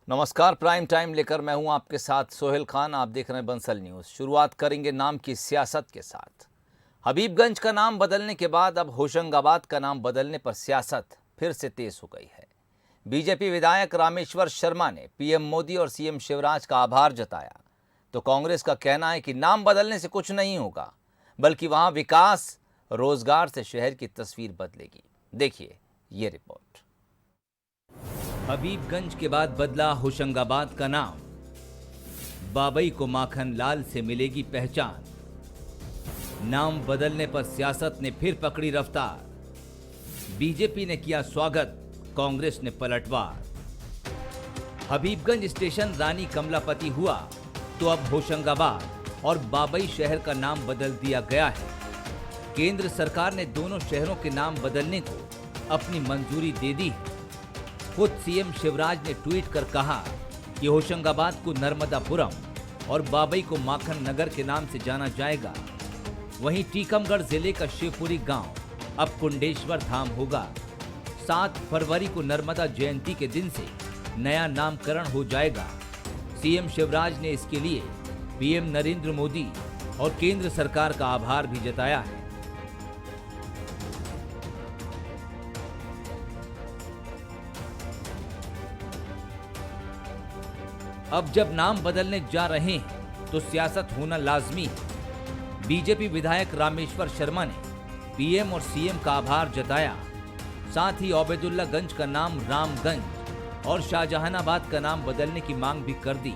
नमस्कार, prime time लेकर मैं हूं आपके साथ सोहेल खान। आप देख रहे हैं बंसल न्यूज। शुरुआत करेंगे नाम की सियासत के साथ। हबीबगंज का नाम बदलने के बाद अब होशंगाबाद का नाम बदलने पर सियासत फिर से तेज हो गई है। बीजेपी विधायक रामेश्वर शर्मा ने पीएम मोदी और सीएम शिवराज का आभार जताया, तो कांग्रेस का कहना है कि नाम बदलने से कुछ नहीं होगा, बल्कि वहां विकास, रोजगार से शहर की तस्वीर बदलेगी। देखिए ये रिपोर्ट। हबीबगंज के बाद बदला होशंगाबाद का नाम। बाबई को माखन लाल से मिलेगी पहचान। नाम बदलने पर सियासत ने फिर पकड़ी रफ्तार। बीजेपी ने किया स्वागत, कांग्रेस ने पलटवार। हबीबगंज स्टेशन रानी कमलापति हुआ तो अब होशंगाबाद और बाबई शहर का नाम बदल दिया गया है। केंद्र सरकार ने दोनों शहरों के नाम बदलने को अपनी मंजूरी दे दी है। खुद सीएम शिवराज ने ट्वीट कर कहा कि होशंगाबाद को नर्मदापुरम और बाबई को माखन नगर के नाम से जाना जाएगा। वहीं टीकमगढ़ जिले का शिवपुरी गांव अब कुंडेश्वर धाम होगा। 7 फरवरी को नर्मदा जयंती के दिन से नया नामकरण हो जाएगा। सीएम शिवराज ने इसके लिए पीएम नरेंद्र मोदी और केंद्र सरकार का आभार भी जताया है। अब जब नाम बदलने जा रहे हैं तो सियासत होना लाजमी है। बीजेपी विधायक रामेश्वर शर्मा ने पीएम और सीएम का आभार जताया। साथ ही ओबेदुल्लागंज का नाम रामगंज और शाहजहानाबाद का नाम बदलने की मांग भी कर दी।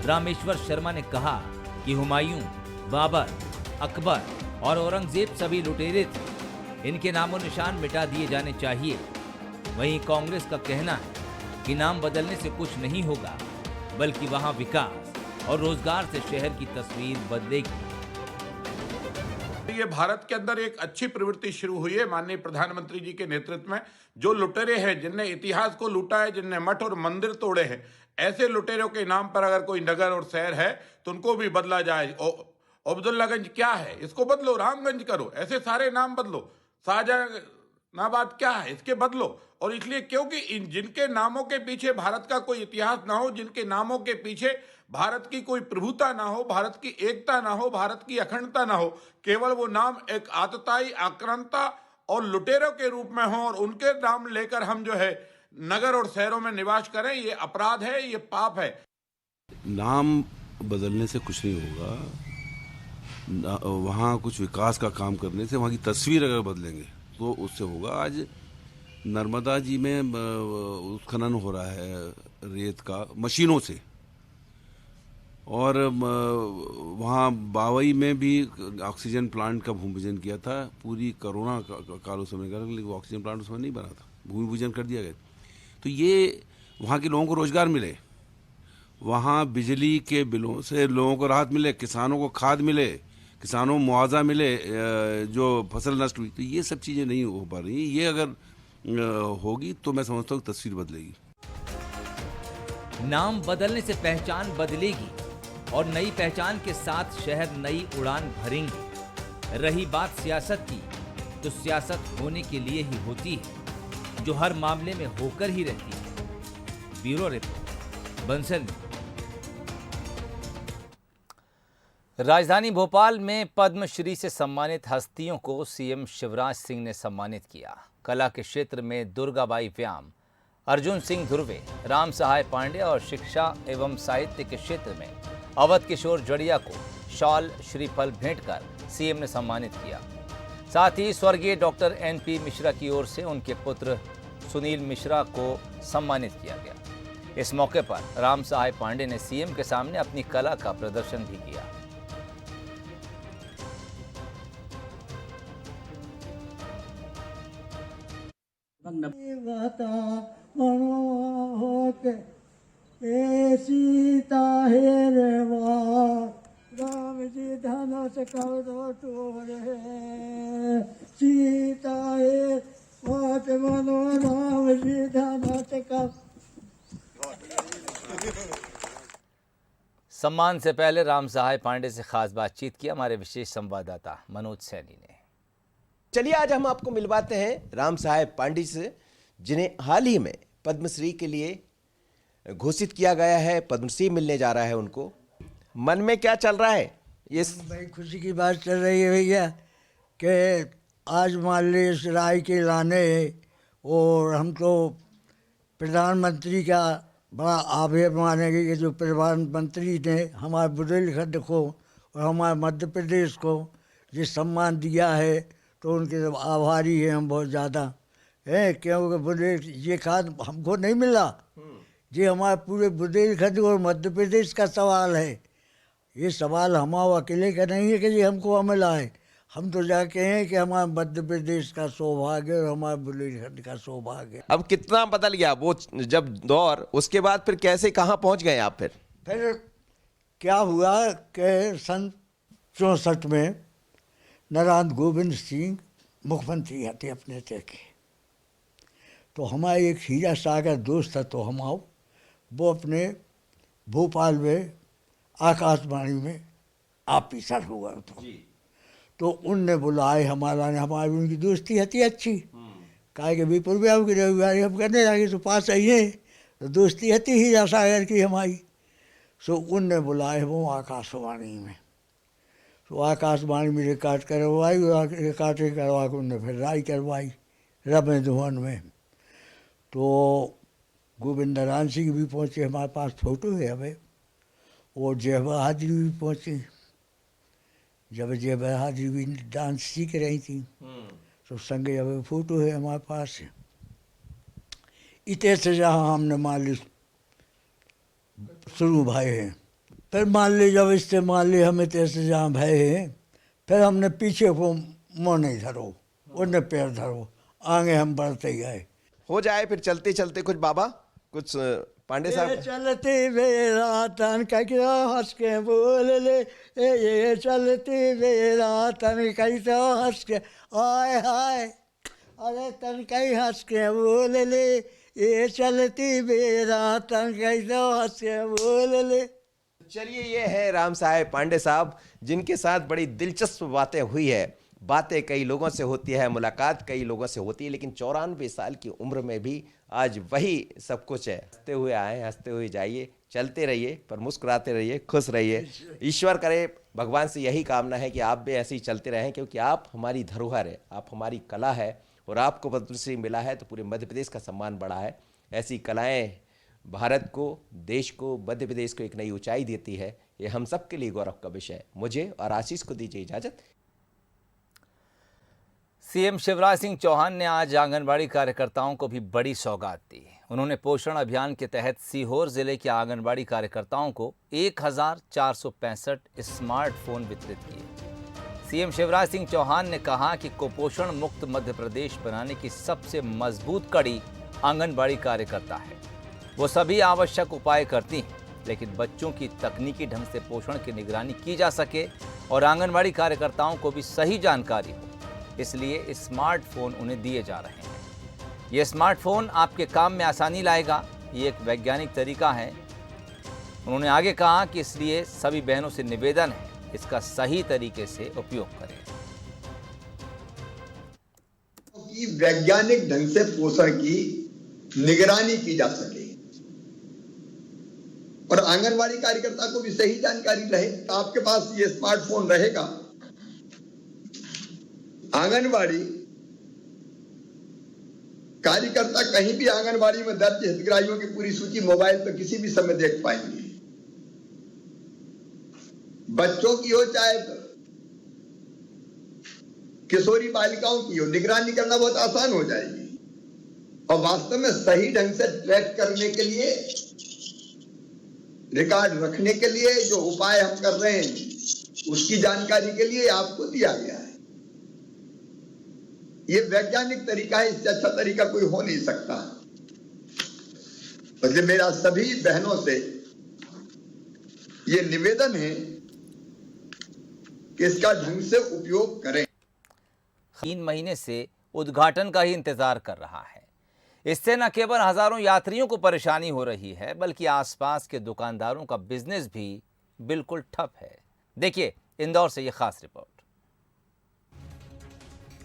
रामेश्वर शर्मा ने कहा कि हुमायूं, बाबर, अकबर और औरंगजेब सभी लुटेरे थे, इनके नामो निशान मिटा दिए जाने चाहिए। वहीं कांग्रेस का कहना है कि नाम बदलने से कुछ नहीं होगा, बल्कि वहां विकास और रोजगार से शहर की तस्वीर बदलेगी। ये भारत के अंदर एक अच्छी प्रवृत्ति शुरू हुई है माननीय प्रधानमंत्री जी के नेतृत्व में। जो लुटेरे हैं, जिनने इतिहास को लूटा है, जिनने मठ और मंदिर तोड़े हैं, ऐसे लुटेरों के नाम पर अगर कोई नगर और शहर है तो उनको भी बदला जाए। अब्दुल्लागंज क्या है, इसको बदलो, रामगंज करो, ऐसे सारे नाम बदलो। शाहजहानाबाद क्या है, इसके बदलो। और इसलिए क्योंकि जिनके नामों के पीछे भारत का कोई इतिहास ना हो, जिनके नामों के पीछे भारत की कोई प्रभुता ना हो, भारत की एकता ना हो, भारत की अखंडता ना हो, केवल वो नाम एक आतताई, आक्रांता और लुटेरों के रूप में हो और उनके नाम लेकर हम जो है नगर और शहरों में निवास करें, ये अपराध है, ये पाप है। नाम बदलने से कुछ नहीं होगा। वहाँ कुछ विकास का काम करने से, वहाँ की तस्वीर अगर बदलेंगे तो उससे होगा। आज नर्मदा जी में उत्खनन हो रहा है रेत का मशीनों से, और वहाँ बावई में भी ऑक्सीजन प्लांट का भूमि पूजन किया था। पूरी कोरोना काल उस समय का, लेकिन ऑक्सीजन प्लांट उस समय नहीं बना था, भूमि पूजन कर दिया गया। तो ये वहाँ के लोगों को रोजगार मिले, वहाँ बिजली के बिलों से लोगों को राहत मिले, किसानों को खाद मिले, किसानों को मुआवजा मिले जो फसल नष्ट हुई। तो ये सब चीज़ें नहीं हो पा रही। ये अगर होगी तो मैं समझता हूँ तस्वीर बदलेगी। नाम बदलने से पहचान बदलेगी और नई पहचान के साथ शहर नई उड़ान भरेंगे। रही बात सियासत की, तो सियासत होने के लिए ही होती है, जो हर मामले में होकर ही रहती है। Bureau report, Bansal. राजधानी भोपाल में पद्मश्री से सम्मानित हस्तियों को सीएम शिवराज सिंह ने सम्मानित किया। कला के क्षेत्र में दुर्गाबाई व्याम, अर्जुन सिंह धुर्वे, राम सहाय पांडे और शिक्षा एवं साहित्य के क्षेत्र में अवध किशोर जड़िया को शॉल, श्रीफल भेंट कर सीएम ने सम्मानित किया। साथ ही स्वर्गीय डॉक्टर एनपी मिश्रा की ओर से उनके पुत्र सुनील मिश्रा को सम्मानित किया गया। इस मौके पर राम सहाय पांडे ने सीएम के सामने अपनी कला का प्रदर्शन भी किया। सीता हे राम जी धनुष करो तोरे, सीता हे मात मनो राम जी धनुष करो। सम्मान से पहले राम सहाय पांडे से खास बातचीत की हमारे विशेष संवाददाता मनोज सैनी ने। चलिए आज हम आपको मिलवाते हैं राम सहाय पांडे से, जिन्हें हाल ही में पद्मश्री के लिए घोषित किया गया है, पद्मश्री मिलने जा रहा है उनको। मन में क्या चल रहा है? ये भाई खुशी की बात चल रही है भैया कि आज मान ली इस राय के लाने और हम तो प्रधानमंत्री का बड़ा आभार मानेंगे कि जो प्रधानमंत्री ने हमारे बुंदेलखंड को और हमारे मध्य प्रदेश को ये सम्मान दिया है, तो उनके आभारी हैं हम बहुत ज़्यादा हैं। क्योंकि बुंदेल ये खाद हमको नहीं मिला, ये हमारे पूरे बुंदेलखंड और मध्य प्रदेश का सवाल है। ये सवाल हमारे अकेले का नहीं है कि ये हमको मिला है। हम तो जाके हैं कि हमारे मध्य प्रदेश का सौभाग्य और हमारे बुंदेलखंड का सौभाग्य। अब कितना बदल गया वो जब दौर, उसके बाद फिर कैसे कहाँ पहुँच गए आप? फिर क्या हुआ कि सन 64 में नारायण गोविंद सिंह मुख्यमंत्री थे अपने थे के, तो हमारे एक हीरा सागर दोस्त था, तो हम आओ वो अपने भोपाल में आकाशवाणी में ऑफिसर हुआ तो उनने बुलाए हमारी उनकी दोस्ती हती अच्छी। कहा कि विपुल ब्याह की रविवार हम करने लगे तो पास आई है, तो दोस्ती हती हीरा सागर की हमारी। सो उनने बुलाए वो आकाशवाणी में, तो आकाशवाणी में रिकॉर्ड करवाई, रिकॉर्डिंग करवा के उनने फिर राय करवाई रबे धुवन में। तो गोविंद नारायण सिंह भी पहुँचे, हमारे पास फोटो है हमें, और जय बहादुर भी पहुँची। जब जय बहादुर भी डांस सीख रही थी तो संगे जब फोटो है हमारे पास। इतने से जहाँ हमने मान ली शुरू भाई हैं, फिर मान ली जब इससे मान ली हमें तैसे जहाँ भय हैं, फिर हमने पीछे को मुँह नहीं धरो, उनने पैर धरो, आगे हम बढ़ते गए। हो जाए फिर चलते चलते कुछ बाबा, कुछ पांडे साहब। चलते मेरा तन कैसा हंस के बोल ले, ये चलते मेरा तन कैसा हंस के आय हाय, अरे तन कई हंस के बोल ले, ये चलती मेरा तन कैसा हंस के बोल ले। चलिए, ये है राम साहेब पांडे साहब, जिनके साथ बड़ी दिलचस्प बातें हुई है। बातें कई लोगों से होती है, मुलाकात कई लोगों से होती है, लेकिन 94 साल की उम्र में भी आज वही सब कुछ है। हंसते हुए आए, हंसते हुए जाइए, चलते रहिए पर मुस्कुराते रहिए, खुश रहिए। ईश्वर करे, भगवान से यही कामना है कि आप भी ऐसे ही चलते रहें, क्योंकि आप हमारी धरोहर है, आप हमारी कला है, और आपको पद्मश्री मिला है तो पूरे मध्य प्रदेश का सम्मान बढ़ा है। ऐसी कलाएँ भारत को, देश को, मध्य प्रदेश को एक नई ऊंचाई देती है। ये हम सब के लिए गौरव का विषय है। मुझे और आशीष को दीजिए इजाजत। सीएम शिवराज सिंह चौहान ने आज आंगनबाड़ी कार्यकर्ताओं को भी बड़ी सौगात दी। उन्होंने पोषण अभियान के तहत सीहोर जिले के आंगनबाड़ी कार्यकर्ताओं को 1465 स्मार्टफोन वितरित किए। सीएम शिवराज सिंह चौहान ने कहा कि कुपोषण मुक्त मध्य प्रदेश बनाने की सबसे मजबूत कड़ी आंगनबाड़ी कार्यकर्ता है। वो सभी आवश्यक उपाय करती हैं, लेकिन बच्चों की तकनीकी ढंग से पोषण की निगरानी की जा सके और आंगनबाड़ी कार्यकर्ताओं को भी सही जानकारी हो, इसलिए स्मार्टफोन उन्हें दिए जा रहे हैं। ये स्मार्टफोन आपके काम में आसानी लाएगा, ये एक वैज्ञानिक तरीका है। उन्होंने आगे कहा कि इसलिए सभी बहनों से निवेदन है, इसका सही तरीके से उपयोग करें। वैज्ञानिक ढंग से पोषण की निगरानी की जा सके और आंगनवाड़ी कार्यकर्ता को भी सही जानकारी रहे। तो आपके पास ये स्मार्टफोन रहेगा, आंगनवाड़ी कार्यकर्ता कहीं भी आंगनवाड़ी में दर्ज हितग्राहियों की पूरी सूची मोबाइल पर किसी भी समय देख पाएंगे। बच्चों की हो चाहे किशोरी बालिकाओं की हो, निगरानी करना बहुत आसान हो जाएगी। और वास्तव में सही ढंग से ट्रैक करने के लिए, रिकॉर्ड रखने के लिए जो उपाय हम कर रहे हैं, उसकी जानकारी के लिए आपको दिया गया है। ये वैज्ञानिक तरीका है, इससे अच्छा तरीका कोई हो नहीं सकता। इसलिए मेरा सभी बहनों से ये निवेदन है कि इसका ढंग से उपयोग करें। 3 महीने से उद्घाटन का ही इंतजार कर रहा है। इससे न केवल हजारों यात्रियों को परेशानी हो रही है, बल्कि आसपास के दुकानदारों का बिजनेस भी बिल्कुल ठप है। देखिए इंदौर से ये खास रिपोर्ट।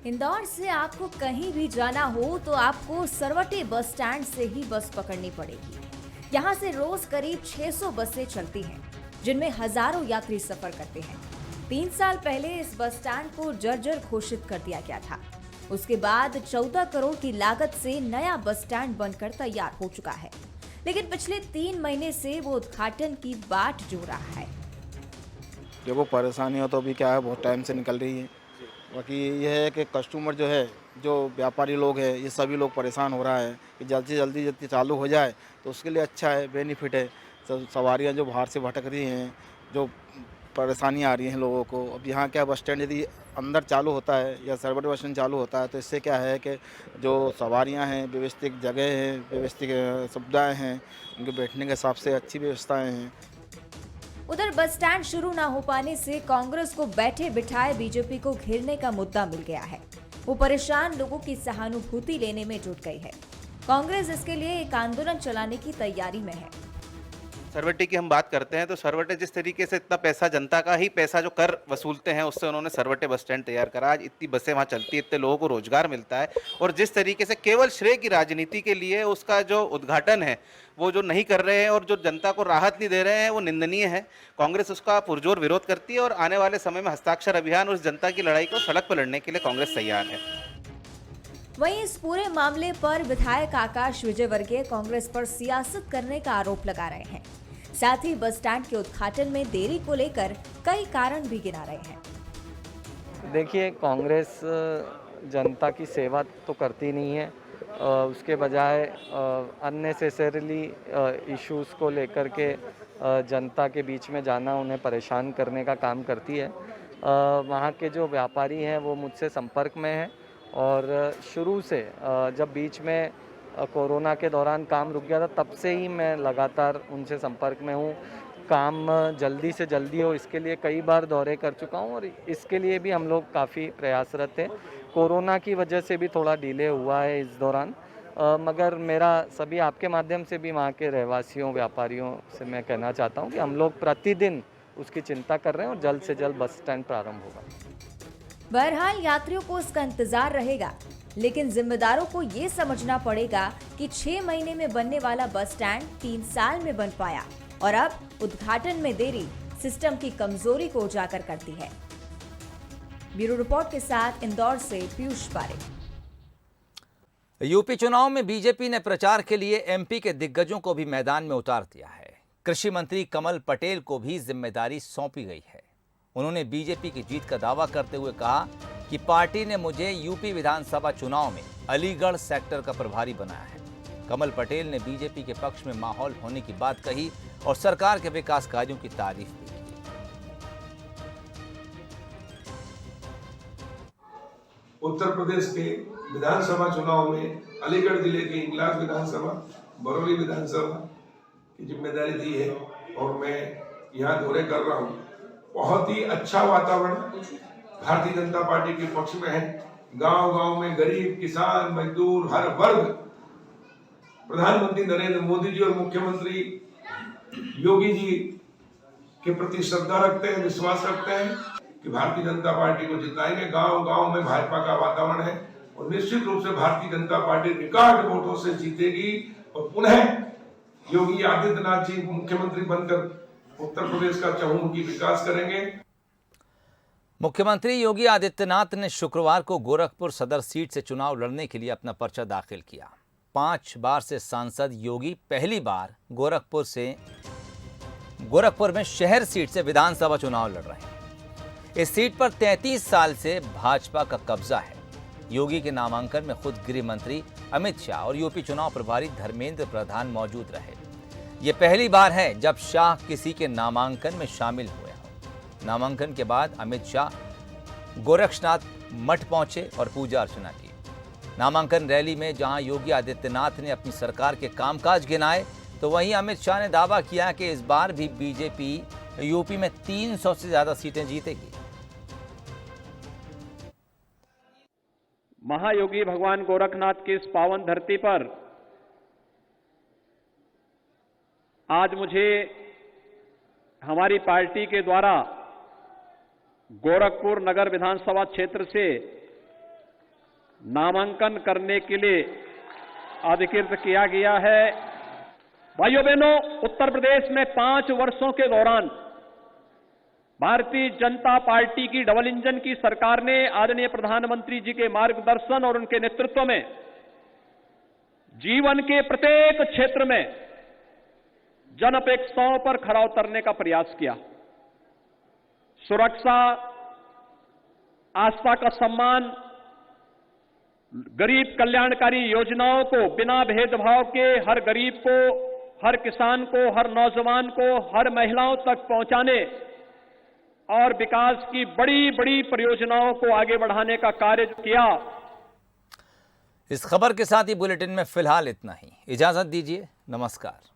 इंदौर से आपको कहीं भी जाना हो तो आपको सरवटे बस स्टैंड से ही बस पकड़नी पड़ेगी। यहाँ से रोज करीब 600 बसें चलती हैं, जिनमें हजारों यात्री सफर करते हैं। 3 साल पहले इस बस स्टैंड को जर्जर घोषित कर दिया गया था। उसके बाद 14 करोड़ की लागत से नया बस स्टैंड बनकर तैयार हो चुका है, लेकिन पिछले 3 महीने से वो उद्घाटन की बाट जो रहा है। देखो परेशानियाँ तो अभी क्या है, बहुत टाइम से निकल रही है। बाकी ये है कि कस्टमर जो है, जो व्यापारी लोग हैं, ये सभी लोग परेशान हो रहा है कि जल्दी से जल्दी चालू हो जाए तो उसके लिए अच्छा है, बेनिफिट है। सवारियाँ जो बाहर से भटक रही हैं, जो परेशानियाँ आ रही हैं लोगों को, अब यहाँ क्या बस स्टैंड यदि अंदर चालू होता है या सरबट बस स्टैंड चालू होता है तो इससे क्या है कि जो सवारियाँ हैं, व्यवस्थित जगह हैं, व्यवस्थित सुविधाएँ हैं, उनके बैठने के हिसाब से अच्छी व्यवस्थाएँ हैं। उधर बस स्टैंड शुरू न हो पाने से कांग्रेस को बैठे बिठाए बीजेपी को घेरने का मुद्दा मिल गया है। वो परेशान लोगों की सहानुभूति लेने में जुट गई है। कांग्रेस इसके लिए एक आंदोलन चलाने की तैयारी में है। सरवटे की हम बात करते हैं तो सरवटे जिस तरीके से इतना पैसा, जनता का ही पैसा जो कर वसूलते हैं, उससे उन्होंने सरवटे बस स्टैंड तैयार करा। आज इतनी बसें वहाँ चलती है, इतने लोगों को रोजगार मिलता है, और जिस तरीके से केवल श्रेय की राजनीति के लिए उसका जो उद्घाटन है वो जो नहीं कर रहे हैं और जो जनता को राहत नहीं दे रहे हैं, वो निंदनीय है। कांग्रेस उसका पुरजोर विरोध करती है और आने वाले समय में हस्ताक्षर अभियान और उस जनता की लड़ाई को सड़क पर लड़ने के लिए कांग्रेस तैयार है। वहीं इस पूरे मामले पर विधायक आकाश विजयवर्गीय कांग्रेस पर सियासत करने का आरोप लगा रहे हैं। साथ ही बस स्टैंड के उद्घाटन में देरी को लेकर कई कारण भी गिना रहे हैं। देखिए, कांग्रेस जनता की सेवा तो करती नहीं है, उसके बजाय अननेसेसरीली इश्यूज़ को लेकर के जनता के बीच में जाना, उन्हें परेशान करने का काम करती है। वहाँ के जो व्यापारी हैं वो मुझसे संपर्क में हैं, और शुरू से जब बीच में कोरोना के दौरान काम रुक गया था, तब से ही मैं लगातार उनसे संपर्क में हूँ। काम जल्दी से जल्दी हो, इसके लिए कई बार दौरे कर चुका हूँ, और इसके लिए भी हम लोग काफ़ी प्रयासरत हैं। कोरोना की वजह से भी थोड़ा डिले हुआ है इस दौरान, मगर मेरा सभी आपके माध्यम से भी वहाँ के रहवासियों, व्यापारियों से मैं कहना चाहता हूँ कि हम लोग प्रतिदिन उसकी चिंता कर रहे हैं और जल्द से जल्द बस स्टैंड प्रारंभ होगा। बहरहाल यात्रियों को इसका इंतजार रहेगा, लेकिन जिम्मेदारों को ये समझना पड़ेगा कि 6 महीने में बनने वाला बस स्टैंड 3 साल में बन पाया, और अब उद्घाटन में देरी सिस्टम की कमजोरी को उजागर करती है। ब्यूरो रिपोर्ट के साथ इंदौर से पीयूष पारेख। यूपी चुनाव में बीजेपी ने प्रचार के लिए एमपी के दिग्गजों को भी मैदान में उतार दिया है। कृषि मंत्री कमल पटेल को भी जिम्मेदारी सौंपी गई है। उन्होंने बीजेपी की जीत का दावा करते हुए कहा कि पार्टी ने मुझे यूपी विधानसभा चुनाव में अलीगढ़ सेक्टर का प्रभारी बनाया है। कमल पटेल ने बीजेपी के पक्ष में माहौल होने की बात कही और सरकार के विकास कार्यों की तारीफ भी की। उत्तर प्रदेश के विधानसभा चुनाव में अलीगढ़ जिले की इगलास विधानसभा, बरौली विधानसभा की जिम्मेदारी दी है और मैं यहाँ दौरे कर रहा हूँ। बहुत ही अच्छा वातावरण भारतीय जनता पार्टी के पक्ष में है। गांव-गांव में गरीब, किसान, मजदूर, हर वर्ग प्रधानमंत्री नरेंद्र मोदी जी और मुख्यमंत्री योगी जी के प्रति श्रद्धा रखते हैं, विश्वास रखते हैं कि भारतीय जनता पार्टी को जिताएंगे। गांव-गांव में भाजपा का वातावरण है और निश्चित रूप से भारतीय जनता पार्टी रिकॉर्ड वोटों से जीतेगी और पुनः योगी आदित्यनाथ जी मुख्यमंत्री बनकर उत्तर प्रदेश का चहुमुखी विकास करेंगे। मुख्यमंत्री योगी आदित्यनाथ ने शुक्रवार को गोरखपुर सदर सीट से चुनाव लड़ने के लिए अपना पर्चा दाखिल किया। 5 बार से सांसद योगी पहली बार गोरखपुर में शहर सीट से विधानसभा चुनाव लड़ रहे हैं। इस सीट पर 33 साल से भाजपा का कब्जा है। योगी के नामांकन में खुद गृह मंत्री अमित शाह और यूपी चुनाव प्रभारी धर्मेंद्र प्रधान मौजूद रहे। ये पहली बार है जब शाह किसी के नामांकन में शामिल हुए हों। नामांकन के बाद अमित शाह गोरक्षनाथ मठ पहुंचे और पूजा अर्चना की। नामांकन रैली में जहां योगी आदित्यनाथ ने अपनी सरकार के कामकाज गिनाए, तो वहीं अमित शाह ने दावा किया कि इस बार भी बीजेपी यूपी में 300 से ज्यादा सीटें जीतेगी। महायोगी भगवान गोरखनाथ की इस पावन धरती पर आज मुझे हमारी पार्टी के द्वारा गोरखपुर नगर विधानसभा क्षेत्र से नामांकन करने के लिए अधिकृत किया गया है। भाइयों बहनों, उत्तर प्रदेश में 5 वर्षों के दौरान भारतीय जनता पार्टी की डबल इंजन की सरकार ने आदरणीय प्रधानमंत्री जी के मार्गदर्शन और उनके नेतृत्व में जीवन के प्रत्येक क्षेत्र में जन अपेक्षाओं पर खरा उतरने का प्रयास किया। सुरक्षा, आस्था का सम्मान, गरीब कल्याणकारी योजनाओं को बिना भेदभाव के हर गरीब को, हर किसान को, हर नौजवान को, हर महिलाओं तक पहुंचाने और विकास की बड़ी बड़ी परियोजनाओं को आगे बढ़ाने का कार्य किया। इस खबर के साथ ही बुलेटिन में फिलहाल इतना ही। इजाजत दीजिए, नमस्कार।